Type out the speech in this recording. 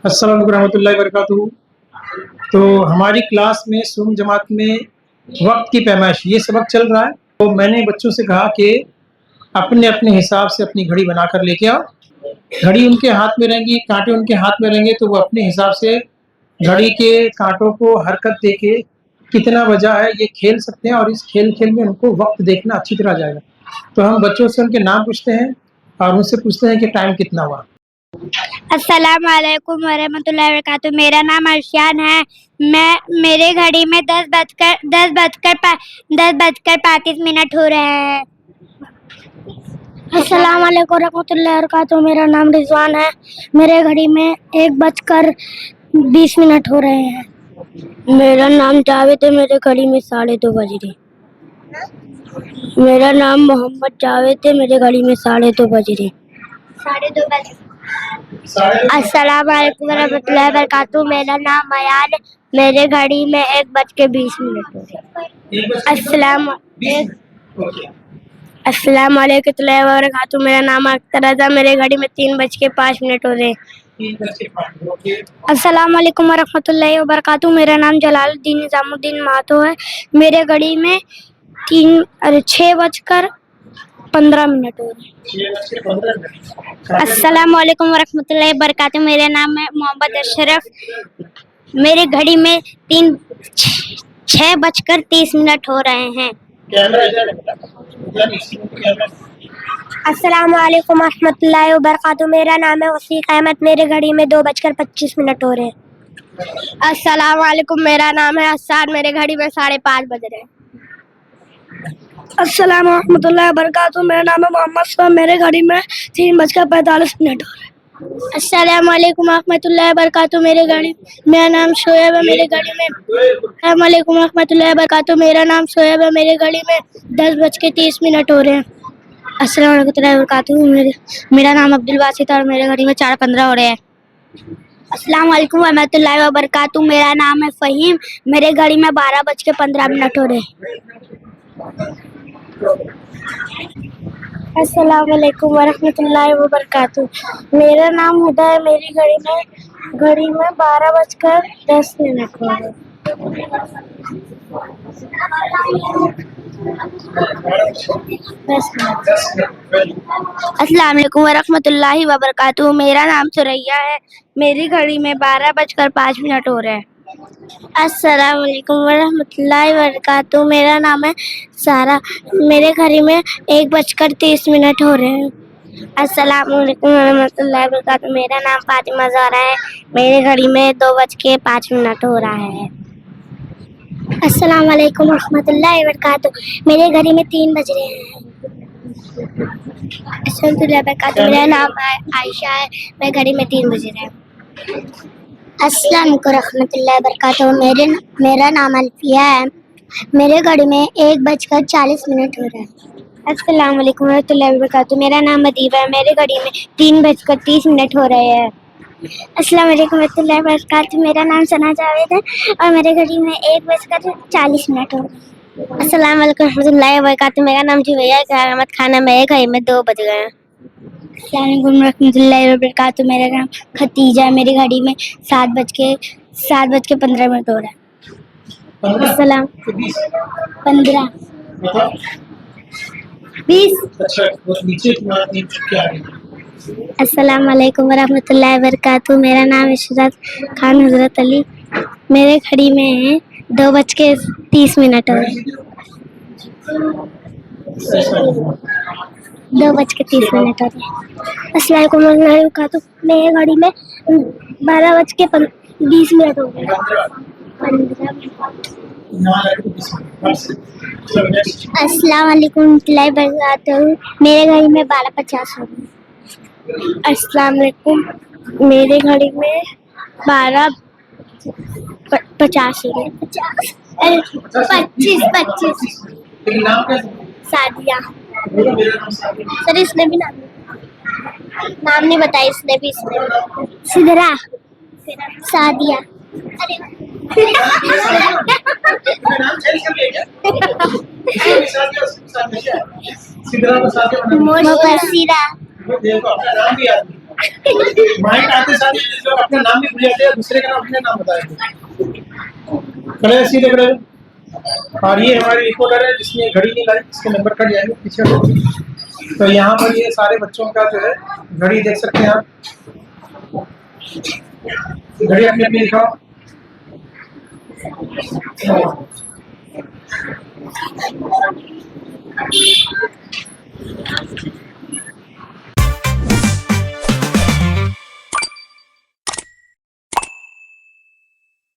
अस्सलाम वालेकुम रहमतुल्लाहि व बरकातुहू। तो हमारी क्लास में सुम जमात में वक्त की पैमाइश ये सबक चल रहा है। तो मैंने बच्चों से कहा कि अपने अपने हिसाब से अपनी घड़ी बना कर लेके आओ। घड़ी उनके हाथ में रहेंगी, कांटे उनके हाथ में रहेंगे, तो वो अपने हिसाब से घड़ी के कांटों को हरकत देके कितना बजा है ये खेल सकते हैं, और इस खेल में उनको वक्त देखना अच्छी तरह आ जाएगा। तो हम बच्चों से उनके नाम पूछते हैं और उनसे पूछते हैं कि टाइम कितना हुआ। अस्सलाम वालेकुम वरहमतुल्लाहि वबरकातुहू। मेरा नाम अर्शियान है। मेरे घड़ी में 10:35 हो रहे हैं। अस्सलाम वालेकुम रहमतुल्लाहि वबरकातुहू। मेरा नाम रिजवान है। मेरे घड़ी में 1:20 हो रहे हैं। मेरा नाम जावेद है। मेरे घड़ी में 2:30 बज रहे। मेरा नाम मोहम्मद जावेद है। मेरे घड़ी में 2:30 बज रहे। 2:30 बजे। अस्सलाम वालेकुम रहमतुल्लाहि वबरकातुहू। मेरा नाम अयान है। मेरे घड़ी में 1:20 हो रहे हैं। अस्सलाम वालेकुम वबरकातुहू। मेरा नाम अख्तर है। मेरे घड़ी में 3:05 हो रहे हैं। अस्सलाम वालेकुम वरहमतुल्लाहि वबरकातुहू। मेरा नाम जलालुद्दीन निजामुद्दीन मातो है। मेरे घड़ी में 6:15 हो रहे हैं। अस्सलाम वालेकुम वरहमतुल्लाहि वबरकातुहू। मेरा नाम है मोहम्मद अशरफ। मेरे घड़ी में 6:30 हो रहे हैं। अस्सलाम वालेकुम रहमतुल्लाहि वबरकातुहू। मेरा नाम है वसीक अहमद। मेरे घड़ी में 2:25 हो रहे हैं। अस्सलाम वालेकुम। मेरा नाम है हसन। मेरे घड़ी में 5:30 बज रहे हैं। अस्सलाम रहमतुल्लाहि वबरकातुहू। मेरा नाम है मोहम्मद सफ़। मेरे घड़ी में 3:45 हो रहे हैं। अस्सलाम वालेकुम रहमतुल्लाहि वबरकातुहू। मेरा नाम शोएब है। मेरे घड़ी में अस्सलाम वालेकुम रहमतुल्लाहि वबरकातुहू। मेरा नाम शोएब है। मेरे घड़ी में 10:30 हो रहे हैं। अस्सलाम वालेकुम वबरकातुहू। मेरा नाम अब्दुल वासित और मेरे घड़ी में 4:15 हो रहे हैं। अस्सलाम वालेकुम रहमतुल्लाहि वबरकातुहू। मेरा नाम है फ़हीम। मेरे घड़ी में 12:15 हो रहे हैं। अस्सलाम वालेकुम वरहमतुल्लाहि वबरकातुहू। मेरा नाम हुदा है। मेरी घड़ी में 12:10 हो रहे हैं। अस्सलाम वालेकुम वरहमतुल्लाहि वबरकातुहू। मेरा नाम सुरैया है। मेरी घड़ी में 12:05 हो रहे हैं। अस्सलाम वालेकुम वरहमतुल्लाहि वबरकातुहू। मेरा नाम है सारा। मेरे घड़ी में 1:30 हो रहे हैं। अस्सलाम वालेकुम वरहमतुल्लाहि वबरकातुहू। मेरा नाम फातिमा ज़हरा है। मेरे घड़ी में 2:05 हो रहा है। अस्सलाम वालेकुम रहमतुल्लाहि वबरकातुहू। मेरे घड़ी में 3 बज रहे हैं। मेरा नाम आयशा है। मेरे घड़ी में 3 बज रहे हैं। अस्सलाम वालेकुम रहमतुल्लाहि वबरकातुहू। मेरा नाम अल्फिया है। मेरे घड़ी में 1:40 हो रहा है। अस्सलाम वालेकुम रहमतुल्लाहि वबरकातुहू। मेरा नाम अदीबा है। मेरे घड़ी में 3:30 हो रहे हैं। अस्सलाम वालेकुम रहमतुल्लाहि वबरकातुहू। मेरा नाम सना जावेद है और मेरे घड़ी में 1:40 हो रहा है। अस्सलाम वालेकुम रहमतुल्लाहि वबरकातुहू। मेरा नाम जुवैया अहमद खान है। मेरे घड़ी में 2 बज गए हैं। अस्सलाम वालेकुम रहमतुल्लाहि वबरकातुहू। मेरा नाम खतीजा है। मेरी घड़ी में 7:15 हो रहा है। अस्सलाम 15 20। अस्सलाम वालेकुम वरहमतुल्लाहि वबरकातुहू। मेरा नाम इशरत खान हजरत अली। मेरे घड़ी में 2:30 हो रहे हैं। 2:30 हो रहे हैं। अस्सलाम वालेकुम रहमतुल्लाहि वबरकातुहू। मेरे घड़ी में 12:20 हो गए। 15 अस्सलाम वालेकुम रहमतुल्लाहि वबरकातुहू। मेरे घड़ी में 12:50 हो गए। अस्सलाम वालेकुम। मेरे घड़ी में 12:50 हो गए। 25 सादिया। सर इसने भी नाम नहीं बताया। इसने भी सिदरा सादिया। मुबस्सिरा। माइक आते साथ ही लोग अपना नाम भी भूल जाते हैं, दूसरे का नाम अपने नाम बताएंगे। खड़े सीधे खड़े। और ये हमारी रिपोर्टर है जिसने घड़ी निकाली, इसके नंबर कट जाएंगे पीछे। तो यहाँ पर ये सारे बच्चों का जो है घड़ी देख सकते हैं आप। घड़ी अपने अपने दिखाओ।